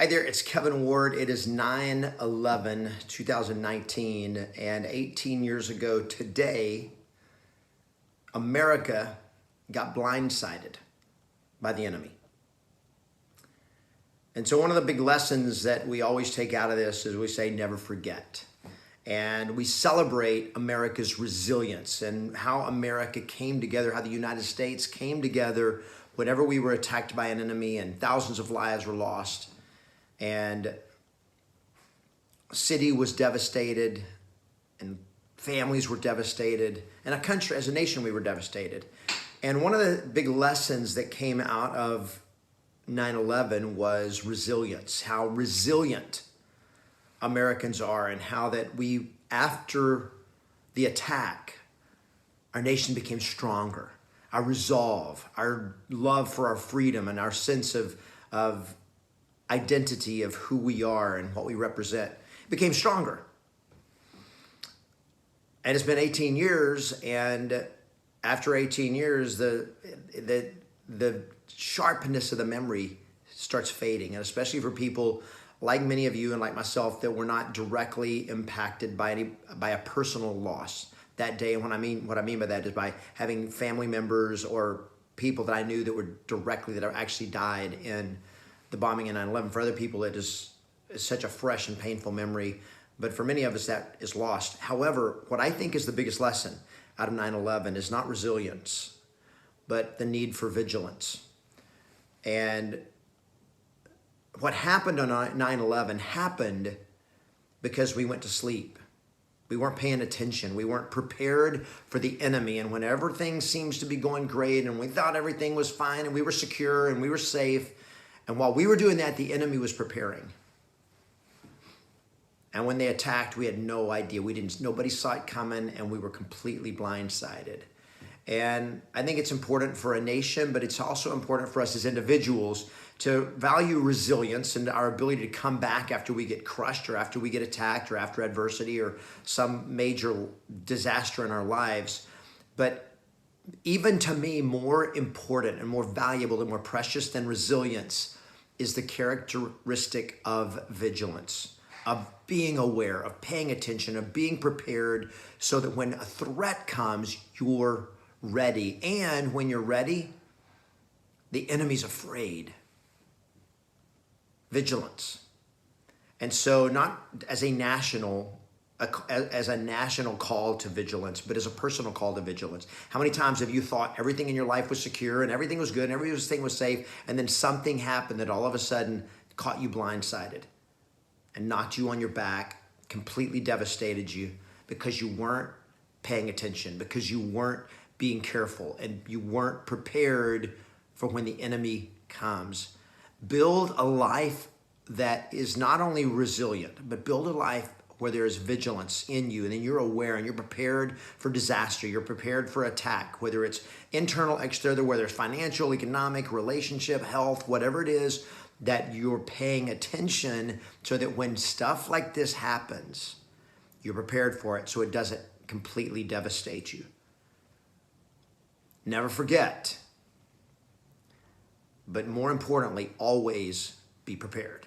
Hi there, it's Kevin Ward. It is 9/11/2019, and 18 years ago today, America got blindsided by the enemy. And so one of the big lessons that we always take out of this is we say never forget. And we celebrate America's resilience and how America came together, how the United States came together whenever we were attacked by an enemy and thousands of lives were lost. And a city was devastated and families were devastated and a country, as a nation, we were devastated. And one of the big lessons that came out of 9/11 was resilience, how resilient Americans are, and how that we, after the attack, our nation became stronger. Our resolve, our love for our freedom, and our sense of identity of who we are and what we represent became stronger. And it's been 18 years, and after 18 years, the sharpness of the memory starts fading, and especially for people like many of you and like myself that were not directly impacted by a personal loss that day. And what I mean by that is by having family members or people that I knew that were that actually died in the bombing in 9/11. For other people, it is such a fresh and painful memory, but for many of us that is lost. However, what I think is the biggest lesson out of 9/11 is not resilience, but the need for vigilance. And what happened on 9/11 happened because we went to sleep. We weren't paying attention. We weren't prepared for the enemy. And when everything seems to be going great and we thought everything was fine and we were secure and we were safe, and while we were doing that, the enemy was preparing. And when they attacked, we had no idea. Nobody saw it coming, and we were completely blindsided. And I think it's important for a nation, but it's also important for us as individuals to value resilience and our ability to come back after we get crushed or after we get attacked or after adversity or some major disaster in our lives. But even to me, more important and more valuable and more precious than resilience is the characteristic of vigilance, of being aware, of paying attention, of being prepared so that when a threat comes, you're ready. And when you're ready, the enemy's afraid. Vigilance. And so not as a national call to vigilance, but as a personal call to vigilance. How many times have you thought everything in your life was secure and everything was good and everything was safe, and then something happened that all of a sudden caught you blindsided and knocked you on your back, completely devastated you because you weren't paying attention, because you weren't being careful, and you weren't prepared for when the enemy comes? Build a life that is not only resilient, but build a life where there is vigilance in you, and then you're aware and you're prepared for disaster. You're prepared for attack, whether it's internal, external, whether it's financial, economic, relationship, health, whatever it is, that you're paying attention so that when stuff like this happens, you're prepared for it so it doesn't completely devastate you. Never forget, but more importantly, always be prepared.